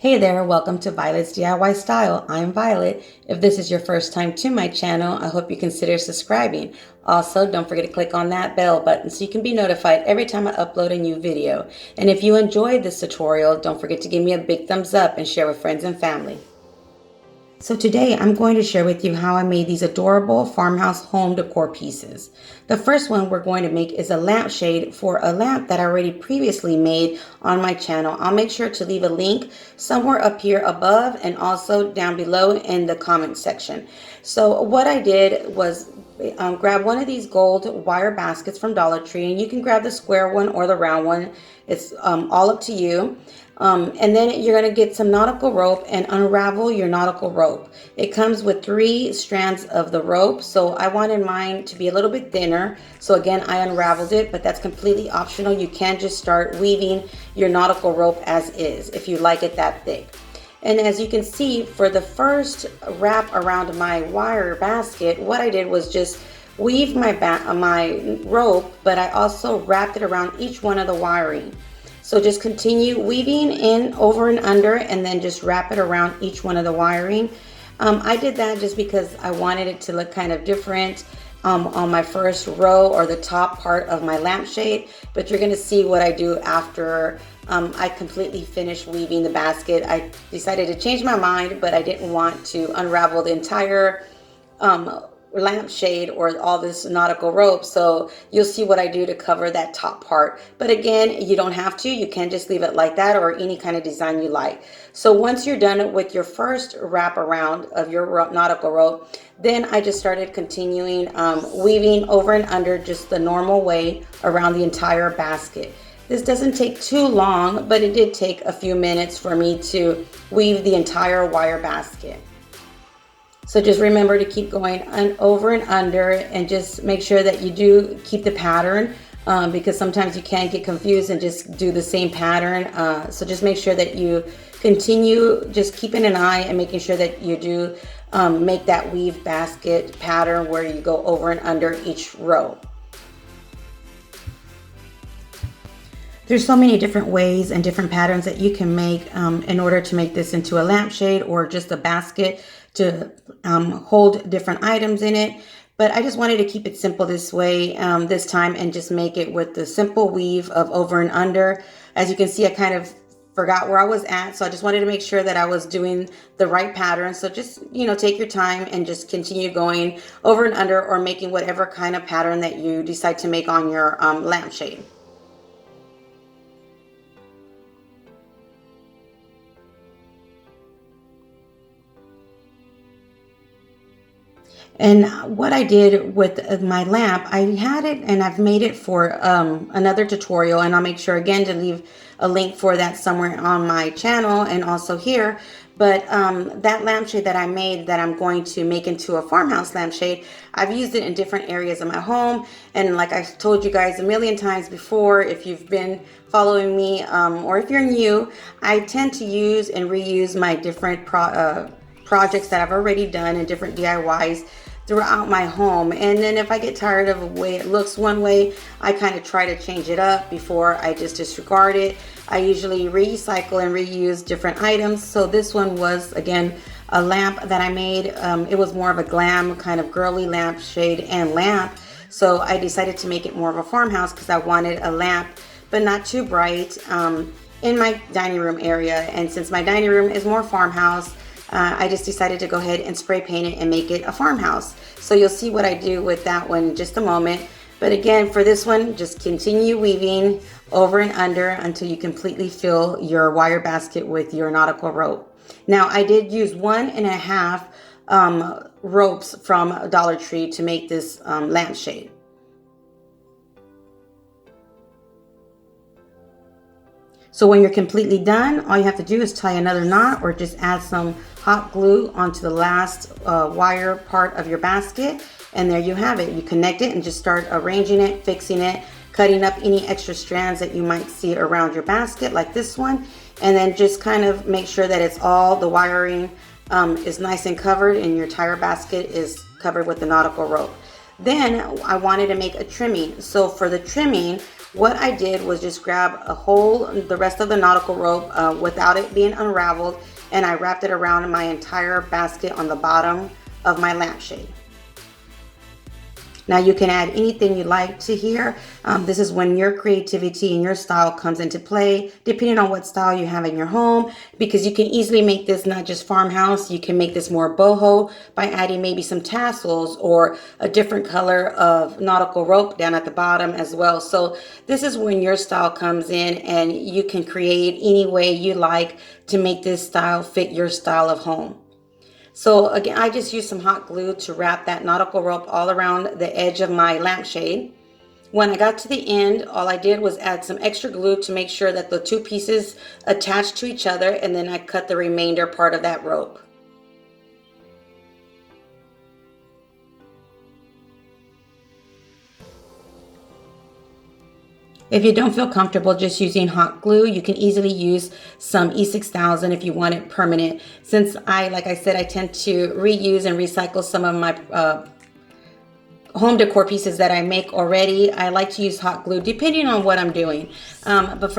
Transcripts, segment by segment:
Hey there, welcome to Violet's DIY Style. I'm Violet. If this is your first time to my channel, I hope you consider subscribing. Also, don't forget to click on that bell button so you can be notified every time I upload a new video. And if you enjoyed this tutorial, don't forget to give me a big thumbs up and share with friends and family. So today I'm going to share with you how I made these adorable farmhouse home decor pieces. The first one we're going to make is a lampshade for a lamp that I already previously made on my channel. I'll make sure to leave a link somewhere up here above and also down below in the comment section. So what I did was grab one of these gold wire baskets from Dollar Tree, and you can grab the square one or the round one. It's all up to you. And then you're going to get some nautical rope and unravel your nautical rope. It comes with 3 strands of the rope, so I wanted mine to be a little bit thinner. So again, I unraveled it, but that's completely optional. You can just start weaving your nautical rope as is if you like it that thick. And as you can see, for the first wrap around my wire basket, what I did was just weave my rope, but I also wrapped it around each one of the wiring. So just continue weaving in, over and under, and then just wrap it around each one of the wiring. I did that just because I wanted it to look kind of different on my first row or the top part of my lampshade. But you're going to see what I do after I completely finish weaving the basket. I decided to change my mind, but I didn't want to unravel the entire lampshade or all this nautical rope, so you'll see what I do to cover that top part. But again, you don't have to. You can just leave it like that or any kind of design you like. So once you're done with your first wrap around of your nautical rope, then I just started continuing weaving over and under just the normal way around the entire basket. This doesn't take too long, but it did take a few minutes for me to weave the entire wire basket. So just remember to keep going over and under, and just make sure that you do keep the pattern because sometimes you can get confused and just do the same pattern. So just make sure that you continue just keeping an eye and making sure that you do make that weave basket pattern where you go over and under each row. There's so many different ways and different patterns that you can make in order to make this into a lampshade or just a basket to hold different items in it. But I just wanted to keep it simple this way this time and just make it with the simple weave of over and under. As you can see, I kind of forgot where I was at, so I just wanted to make sure that I was doing the right pattern. So just, take your time and just continue going over and under, or making whatever kind of pattern that you decide to make on your lampshade. And what I did with my lamp, I had it and I've made it for another tutorial, and I'll make sure again to leave a link for that somewhere on my channel and also here. But that lampshade that I made that I'm going to make into a farmhouse lampshade, I've used it in different areas of my home. And like I've told you guys a million times before, if you've been following me or if you're new, I tend to use and reuse my different projects that I've already done and different DIYs throughout my home. And then if I get tired of the way it looks one way, I kind of try to change it up before I just disregard it. I usually recycle and reuse different items. So this one was, again, a lamp that I made. It was more of a glam kind of girly lampshade and lamp. So I decided to make it more of a farmhouse because I wanted a lamp, but not too bright, in my dining room area. And since my dining room is more farmhouse, I just decided to go ahead and spray paint it and make it a farmhouse. So you'll see what I do with that one in just a moment. But again, for this one, just continue weaving over and under until you completely fill your wire basket with your nautical rope. Now, I did use 1.5 ropes from Dollar Tree to make this lampshade. So when you're completely done, all you have to do is tie another knot or just add some hot glue onto the last wire part of your basket. And there you have it. You connect it and just start arranging it, fixing it, cutting up any extra strands that you might see around your basket like this one. And then just kind of make sure that it's all, the wiring is nice and covered and your entire basket is covered with the nautical rope. Then I wanted to make a trimming. So for the trimming, What I did was just grab the rest of the nautical rope without it being unraveled, and I wrapped it around my entire basket on the bottom of my lampshade. Now you can add anything you like to here. This is when your creativity and your style comes into play, depending on what style you have in your home, because you can easily make this not just farmhouse, you can make this more boho by adding maybe some tassels or a different color of nautical rope down at the bottom as well. So this is when your style comes in and you can create any way you like to make this style fit your style of home. So again, I just used some hot glue to wrap that nautical rope all around the edge of my lampshade. When I got to the end, all I did was add some extra glue to make sure that the two pieces attached to each other, and then I cut the remainder part of that rope. If you don't feel comfortable just using hot glue, you can easily use some E6000 if you want it permanent. Since like I said, I tend to reuse and recycle some of my home decor pieces that I make already. I like to use hot glue depending on what I'm doing. But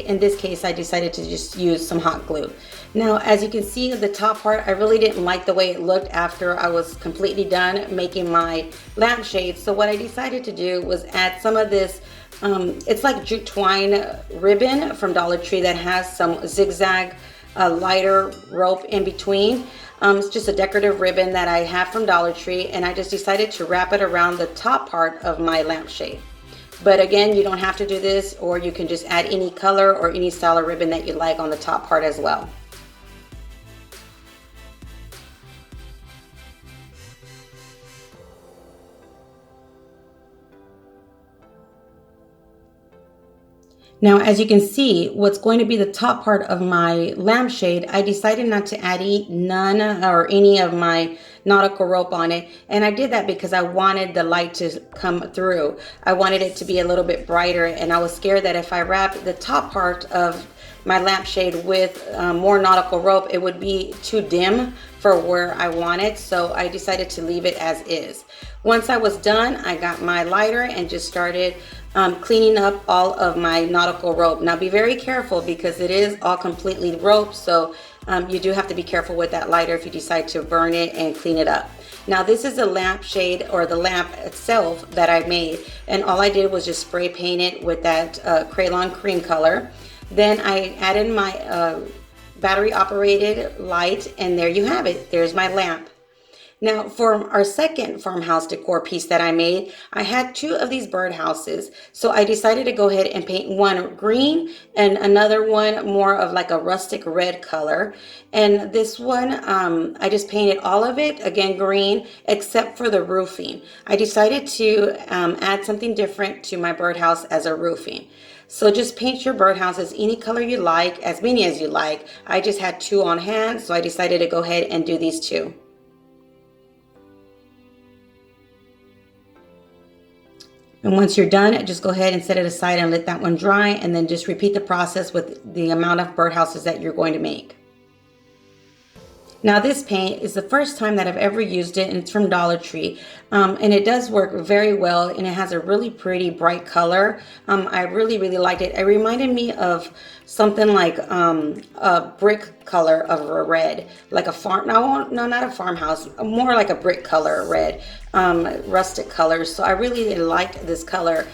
in this case, I decided to just use some hot glue. Now, as you can see, the top part, I really didn't like the way it looked after I was completely done making my lampshade. So what I decided to do was add some of this it's like jute twine ribbon from Dollar Tree that has some zigzag lighter rope in between. It's just a decorative ribbon that I have from Dollar Tree, and I just decided to wrap it around the top part of my lampshade. But again, you don't have to do this, or you can just add any color or any style of ribbon that you like on the top part as well. Now, as you can see, what's going to be the top part of my lampshade, I decided not to add none or any of my nautical rope on it. And I did that because I wanted the light to come through. I wanted it to be a little bit brighter, and I was scared that if I wrapped the top part of my lampshade with more nautical rope, it would be too dim for where I want it. So I decided to leave it as is. Once I was done, I got my lighter and just started cleaning up all of my nautical rope. Now be very careful because it is all completely rope, so you do have to be careful with that lighter if you decide to burn it and clean it up. Now this is the lampshade, or the lamp itself, that I made, and all I did was just spray paint it with that Crayon cream color. Then I added my battery operated light, and there you have it. There's my lamp. Now for our second farmhouse decor piece that I made, I had two of these birdhouses. So I decided to go ahead and paint one green and another one more of like a rustic red color. And this one, I just painted all of it, again, green, except for the roofing. I decided to add something different to my birdhouse as a roofing. So just paint your birdhouses any color you like, as many as you like. I just had two on hand, so I decided to go ahead and do these two. And once you're done, just go ahead and set it aside and let that one dry, and then just repeat the process with the amount of birdhouses that you're going to make. Now this paint is the first time that I've ever used it, and it's from Dollar Tree. And it does work very well, and it has a really pretty bright color. I really liked it. It reminded me of something like a brick color of a red, like a no, not a farmhouse, more like a brick color red, rustic color. So I really liked this color.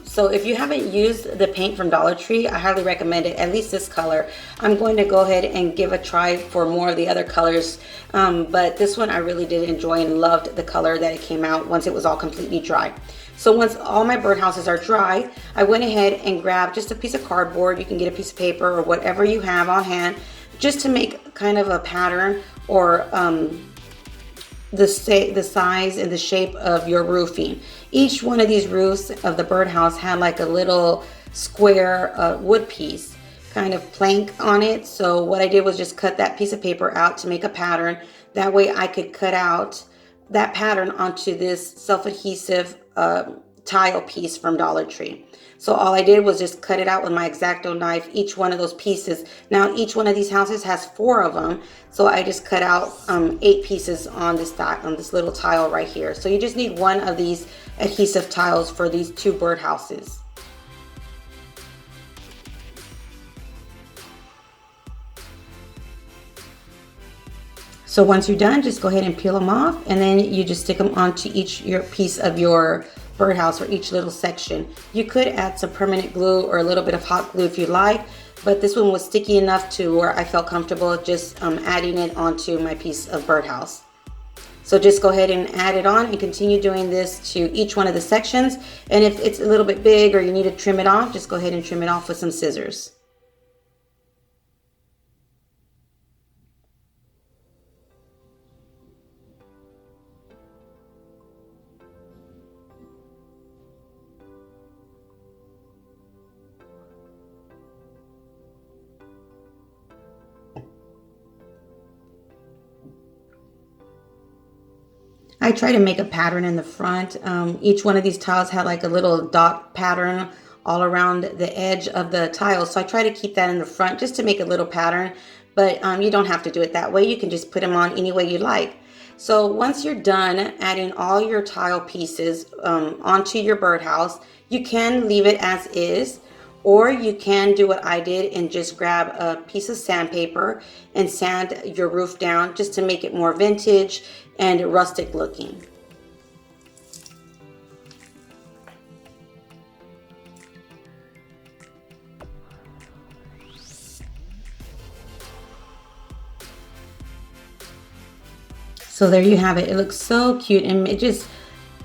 So if you haven't used the paint from Dollar Tree, I highly recommend it, at least this color. I'm going to go ahead and give a try for more of the other colors, but this one I really did enjoy and loved the color that it came out once it was all completely dry. So once all my birdhouses are dry, I went ahead and grabbed just a piece of cardboard. You can get a piece of paper or whatever you have on hand, just to make kind of a pattern or the size and the shape of your roofing. Each one of these roofs of the birdhouse had like a little square wood piece, kind of plank on it. So what I did was just cut that piece of paper out to make a pattern. That way I could cut out that pattern onto this self-adhesive tile piece from Dollar Tree. So all I did was just cut it out with my X-Acto knife, each one of those pieces. Now each one of these houses has 4 of them, so I just cut out 8 pieces on this little tile right here. So you just need one of these adhesive tiles for these 2 birdhouses. So once you're done, just go ahead and peel them off, and then you just stick them onto each your piece of your birdhouse, or each little section. You could add some permanent glue or a little bit of hot glue if you like, but this one was sticky enough to where I felt comfortable just adding it onto my piece of birdhouse. So just go ahead and add it on and continue doing this to each one of the sections. And if it's a little bit big or you need to trim it off, just go ahead and trim it off with some scissors. I try to make a pattern in the front. Each one of these tiles had like a little dot pattern all around the edge of the tile. So I try to keep that in the front just to make a little pattern, but you don't have to do it that way. You can just put them on any way you like. So once you're done adding all your tile pieces onto your birdhouse, you can leave it as is, or you can do what I did and just grab a piece of sandpaper and sand your roof down just to make it more vintage and rustic looking. So there you have it. It looks so cute, and it just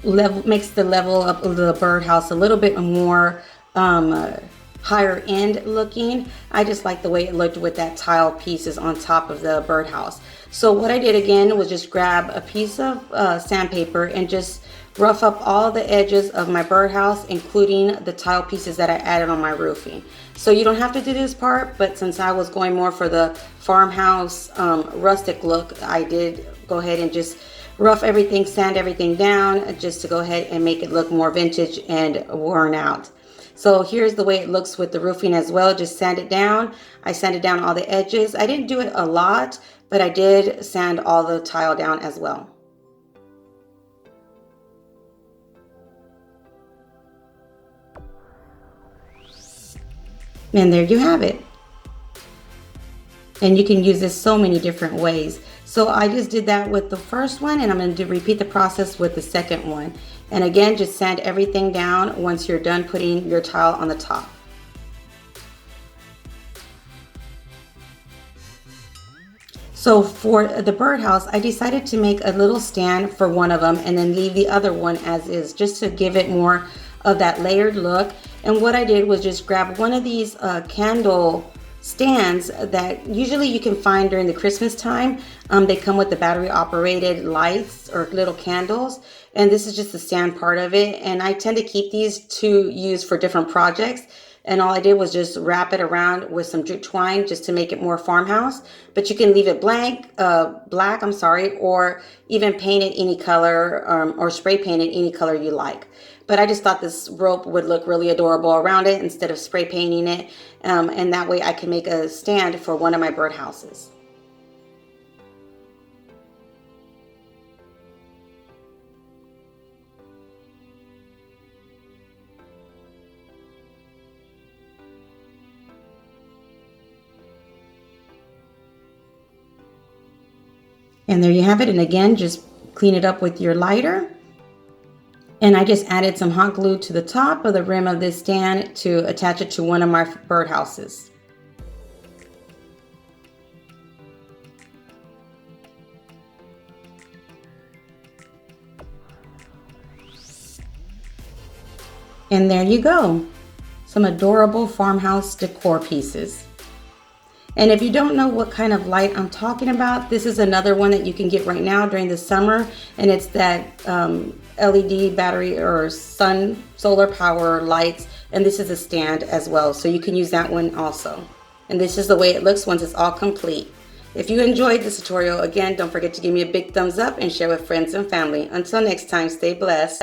makes the level up of the birdhouse a little bit more higher end looking. I just like the way it looked with that tile pieces on top of the birdhouse. So what I did again was just grab a piece of sandpaper and just rough up all the edges of my birdhouse, including the tile pieces that I added on my roofing. So you don't have to do this part, but since I was going more for the farmhouse rustic look, I did go ahead and just rough everything, sand everything down, just to go ahead and make it look more vintage and worn out. So here's the way it looks with the roofing as well. Just sand it down. I sanded down all the edges. I didn't do it a lot, but I did sand all the tile down as well. And there you have it. And you can use this so many different ways. So I just did that with the first one, and I'm going to repeat the process with the second one. And again, just sand everything down once you're done putting your tile on the top. So for the birdhouse, I decided to make a little stand for one of them and then leave the other one as is, just to give it more of that layered look. And what I did was just grab one of these candle stands that usually you can find during the Christmas time. They come with the battery operated lights or little candles, and this is just the stand part of it. And I tend to keep these to use for different projects, and all I did was just wrap it around with some jute twine just to make it more farmhouse. But you can leave it black, I'm sorry, or even paint it any color, or spray paint it any color you like. But I just thought this rope would look really adorable around it instead of spray painting it. And that way I can make a stand for one of my birdhouses. And there you have it. And again, just clean it up with your lighter. And I just added some hot glue to the top of the rim of this stand to attach it to one of my birdhouses. And there you go, some adorable farmhouse decor pieces. And if you don't know what kind of light I'm talking about, this is another one that you can get right now during the summer, and it's that LED battery or solar power lights, and this is a stand as well, so you can use that one also. And this is the way it looks once it's all complete. If you enjoyed this tutorial, again, don't forget to give me a big thumbs up and share with friends and family. Until next time, stay blessed.